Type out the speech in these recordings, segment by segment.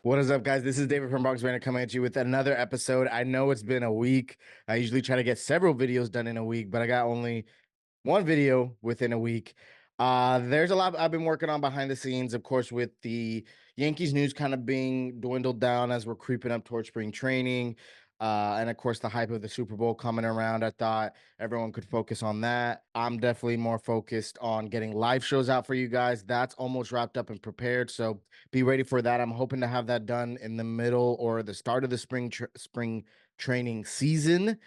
What is up, guys? This is David from Bronx Banter coming at you with another episode. I know it's been a week. I usually try to get several videos done in a week, but I got only one video within a week. There's a lot I've been working on behind the scenes, of course, with the Yankees news kind of being dwindled down as we're creeping up towards spring training. And of course, the hype of the Super Bowl coming around. I thought everyone could focus on that. I'm definitely more focused on getting live shows out for you guys. That's almost wrapped up and prepared. So be ready for that. I'm hoping to have that done in the middle or the start of the spring training season.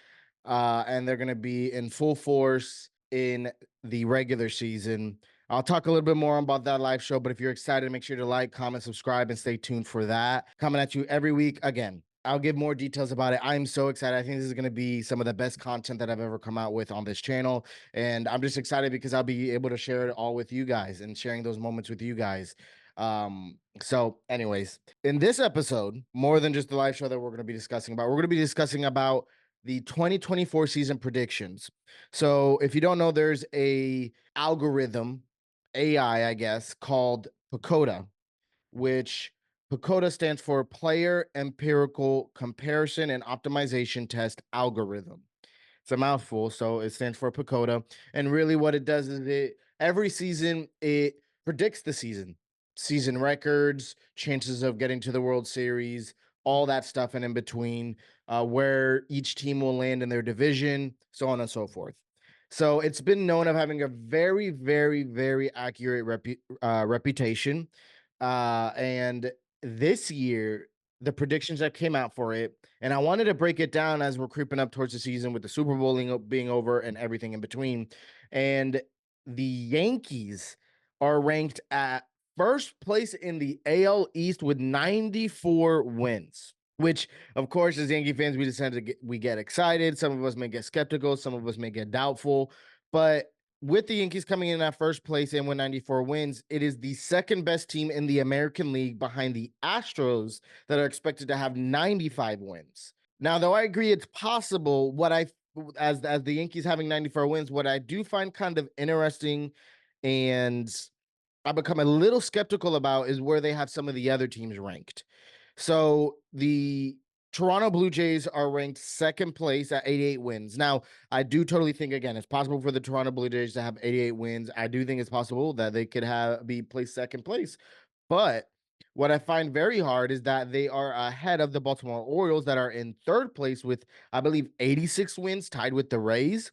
And they're going to be in full force in the regular season. I'll talk a little bit more about that live show, but if you're excited, make sure to like, comment, subscribe, and stay tuned for that. Coming at you every week. Again, I'll give more details about it. I'm so excited. I think this is going to be some of the best content that I've ever come out with on this channel. And I'm just excited because I'll be able to share it all with you guys and sharing those moments with you guys. So anyways, in this episode, more than just the live show that we're going to be discussing about, we're going to be discussing about the 2024 season predictions. So if you don't know, there's a algorithm, AI, I guess, called PECOTA, which PECOTA stands for Player Empirical Comparison and Optimization Test Algorithm. It's a mouthful, so it stands for PECOTA. And really what it does is every season it predicts the season records, chances of getting to the World Series, all that stuff and in between, where each team will land in their division, so on and so forth. So it's been known of having a very, very, very accurate reputation. And this year, the predictions that came out for it, and I wanted to break it down as we're creeping up towards the season with the Super Bowl being over and everything in between. And the Yankees are ranked at first place in the AL East with 94 wins. Which, of course, as Yankee fans, we get excited. Some of us may get skeptical. Some of us may get doubtful. But with the Yankees coming in at first place and with 94 wins, it is the second best team in the American League behind the Astros that are expected to have 95 wins. Now, though I agree it's possible, as the Yankees having 94 wins, what I do find kind of interesting and I become a little skeptical about is where they have some of the other teams ranked. So the Toronto Blue Jays are ranked second place at 88 wins. Now, I do totally think again it's possible for the Toronto Blue Jays to have 88 wins. I do think it's possible that they could be placed second place. But what I find very hard is that they are ahead of the Baltimore Orioles that are in third place with, I believe, 86 wins, tied with the Rays.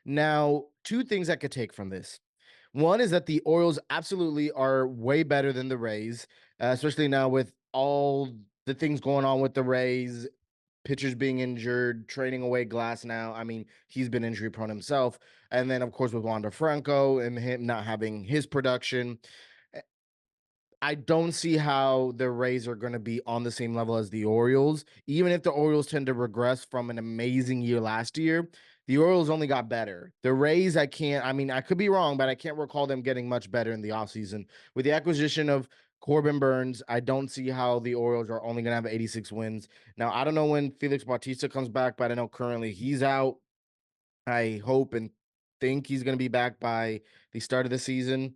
Now, two things I could take from this. One is that the Orioles absolutely are way better than the Rays, especially now with all the things going on with the Rays, pitchers being injured, trading away Glass now. I mean, he's been injury prone himself. And then, of course, with Wander Franco and him not having his production. I don't see how the Rays are going to be on the same level as the Orioles. Even if the Orioles tend to regress from an amazing year last year, the Orioles only got better. The Rays, I mean, I could be wrong, but I can't recall them getting much better in the offseason. With the acquisition of Corbin Burns, I don't see how the Orioles are only going to have 86 wins. Now, I don't know when Felix Bautista comes back, but I know currently he's out. I hope and think he's going to be back by the start of the season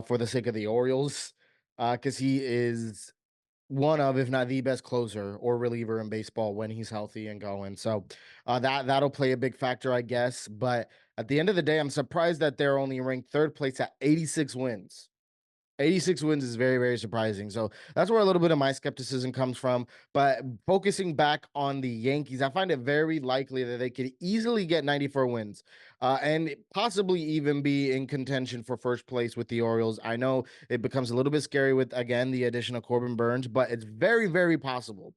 for the sake of the Orioles because he is one of, if not the best closer or reliever in baseball when he's healthy and going. So that'll play a big factor, I guess. But at the end of the day, I'm surprised that they're only ranked third place at 86 wins. 86 wins is very, very surprising. So that's where a little bit of my skepticism comes from. But focusing back on the Yankees, I find it very likely that they could easily get 94 wins and possibly even be in contention for first place with the Orioles. I know it becomes a little bit scary with, again, the addition of Corbin Burns, but it's very, very possible.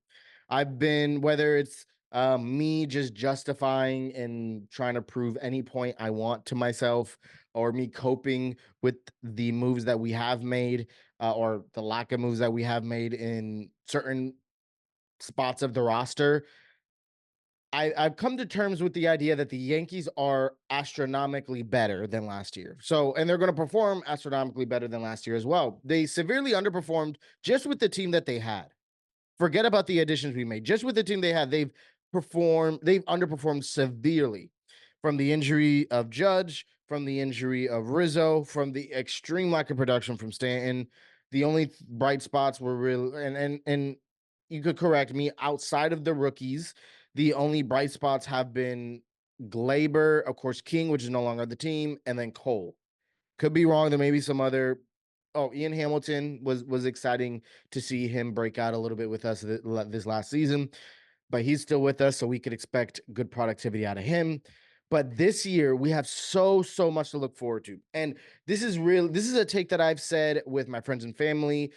Whether it's me just justifying and trying to prove any point I want to myself, or me coping with the moves that we have made, or the lack of moves that we have made in certain spots of the roster. I've come to terms with the idea that the Yankees are astronomically better than last year. So, and they're going to perform astronomically better than last year as well. They severely underperformed just with the team that they had. Forget about the additions we made. Just with the team they had, they've underperformed severely from the injury of Judge, from the injury of Rizzo, from the extreme lack of production from Stanton. The only bright spots were really and you could correct me, outside of the rookies, the only bright spots have been Glaber, of course, King, which is no longer on the team, and then Cole. Could be wrong. There may be some other. Oh, Ian Hamilton was exciting to see him break out a little bit with us this last season, but he's still with us, so we could expect good productivity out of him. But this year we have so much to look forward to, and this is real. This is a take that I've said with my friends and family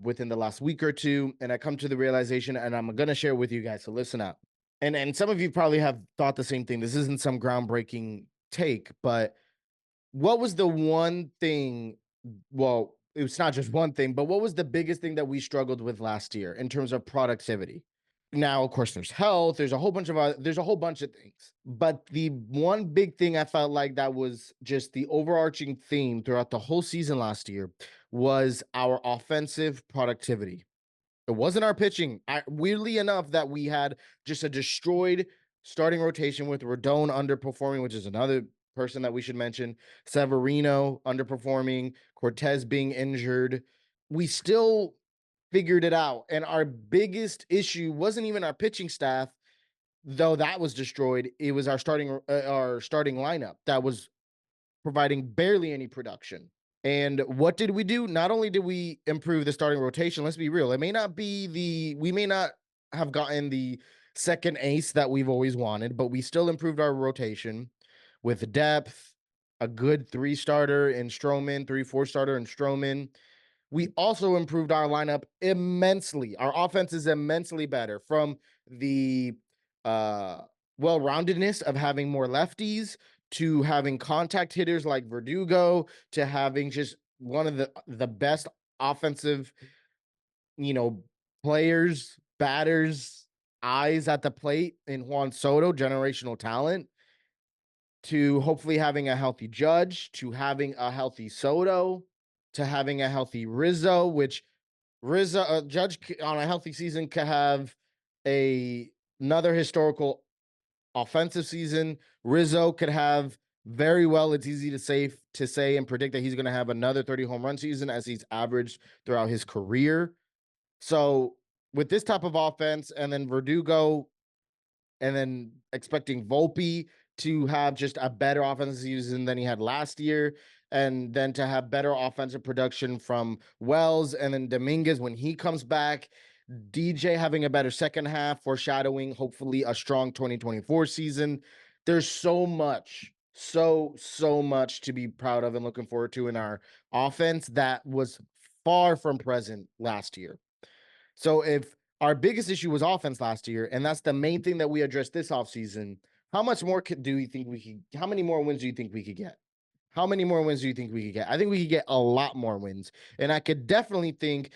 within the last week or two, and I come to the realization, and I'm gonna share it with you guys. So listen up. And some of you probably have thought the same thing. This isn't some groundbreaking take, but what was the one thing? Well, it's not just one thing, but what was the biggest thing that we struggled with last year in terms of productivity? Now, of course, there's health. There's a whole bunch of things, but the one big thing I felt like that was just the overarching theme throughout the whole season last year was our offensive productivity. It wasn't our pitching. Weirdly enough, that we had just a destroyed starting rotation with Rodon underperforming, which is another person that we should mention. Severino underperforming, Cortez being injured. We still figured it out. And our biggest issue wasn't even our pitching staff, though that was destroyed. It was our starting lineup that was providing barely any production. And what did we do? Not only did we improve the starting rotation, let's be real, we may not have gotten the second ace that we've always wanted, but we still improved our rotation with depth, a good 3-starter in Stroman, 3-4 starter in Stroman. We also improved our lineup immensely. Our offense is immensely better, from the well-roundedness of having more lefties to having contact hitters like Verdugo to having just one of the best offensive, you know, players, batters, eyes at the plate in Juan Soto, generational talent, to hopefully having a healthy Judge, to having a healthy Soto, to having a healthy Rizzo, which Judge on a healthy season could have another historical offensive season. Rizzo could have very well. It's easy to say and predict that he's going to have another 30 home run season as he's averaged throughout his career. So with this type of offense, and then Verdugo, and then expecting Volpe to have just a better offensive season than he had last year, and then to have better offensive production from Wells, and then Dominguez when he comes back, DJ having a better second half, foreshadowing hopefully a strong 2024 season. There's so much, so much to be proud of and looking forward to in our offense that was far from present last year. So if our biggest issue was offense last year, and that's the main thing that we addressed this offseason, how much more do you think we could? How many more wins do you think we could get? How many more wins do you think we could get? I think we could get a lot more wins. And I could definitely think,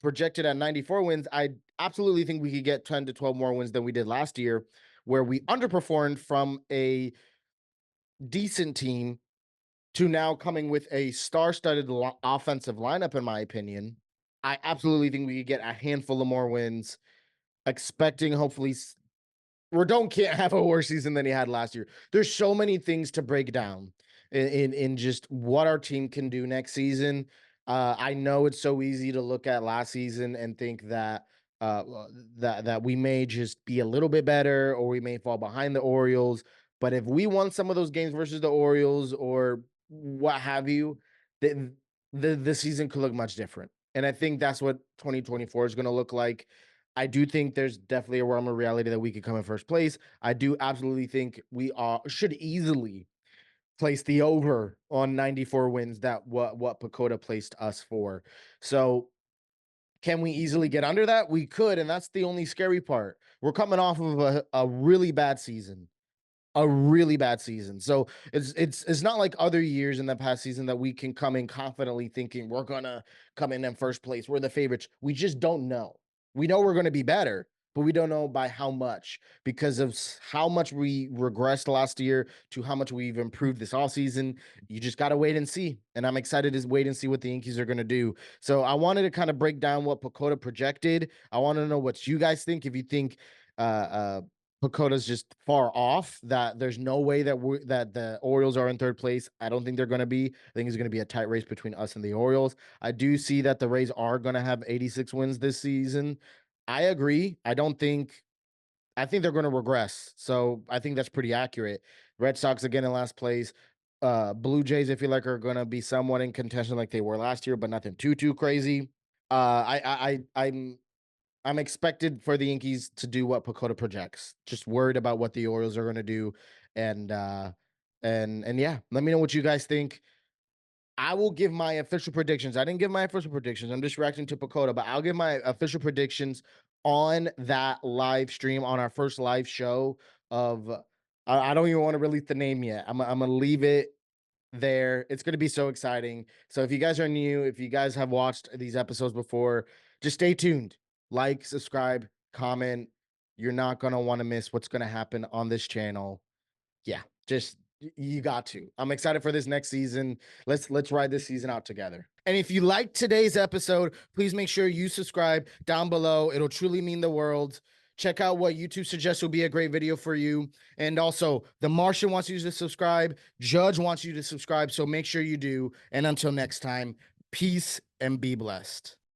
projected at 94 wins, I absolutely think we could get 10 to 12 more wins than we did last year, where we underperformed from a decent team to now coming with a star-studded offensive lineup, in my opinion. I absolutely think we could get a handful of more wins, expecting hopefully Rodon can't have a worse season than he had last year. There's so many things to break down in just what our team can do next season. I know it's so easy to look at last season and think that that we may just be a little bit better, or we may fall behind the Orioles. But if we won some of those games versus the Orioles or what have you, the season could look much different. And I think that's what 2024 is going to look like. I do think there's definitely a realm of reality that we could come in first place. I do absolutely think we should easily place the over on 94 wins, that what PECOTA placed us for. So can we easily get under that? We could, and that's the only scary part. We're coming off of a really bad season. A really bad season. So it's not like other years in the past season that we can come in confidently thinking we're gonna come in first place. We're the favorites. We just don't know. We know we're gonna be better, but we don't know by how much, because of how much we regressed last year to how much we've improved this all season. You just gotta wait and see. And I'm excited to wait and see what the Yankees are gonna do. So I wanted to kind of break down what PECOTA projected. I want to know what you guys think. If you think PECOTA's just far off, that there's no way that the Orioles are in third place. I don't think they're going to be. I think it's going to be a tight race between us and the Orioles. I do see that the Rays are going to have 86 wins this season. I agree. I think they're going to regress. So I think that's pretty accurate. Red Sox again in last place. Blue Jays, I feel like are going to be somewhat in contention like they were last year, but nothing too crazy. I'm expected for the Yankees to do what PECOTA projects. Just worried about what the Orioles are going to do, and yeah, let me know what you guys think. I will give my official predictions. I didn't give my official predictions. I'm just reacting to PECOTA, but I'll give my official predictions on that live stream on our first live show of. I don't even want to release the name yet. I'm gonna leave it there. It's going to be so exciting. So if you guys are new, if you guys have watched these episodes before, just stay tuned. Like, subscribe, comment. You're not going to want to miss what's going to happen on this channel. Yeah, just you got to. I'm excited for this next season. Let's ride this season out together. And if you liked today's episode, please make sure you subscribe down below. It'll truly mean the world. Check out what YouTube suggests will be a great video for you. And also, The Martian wants you to subscribe. Judge wants you to subscribe. So make sure you do. And until next time, peace and be blessed.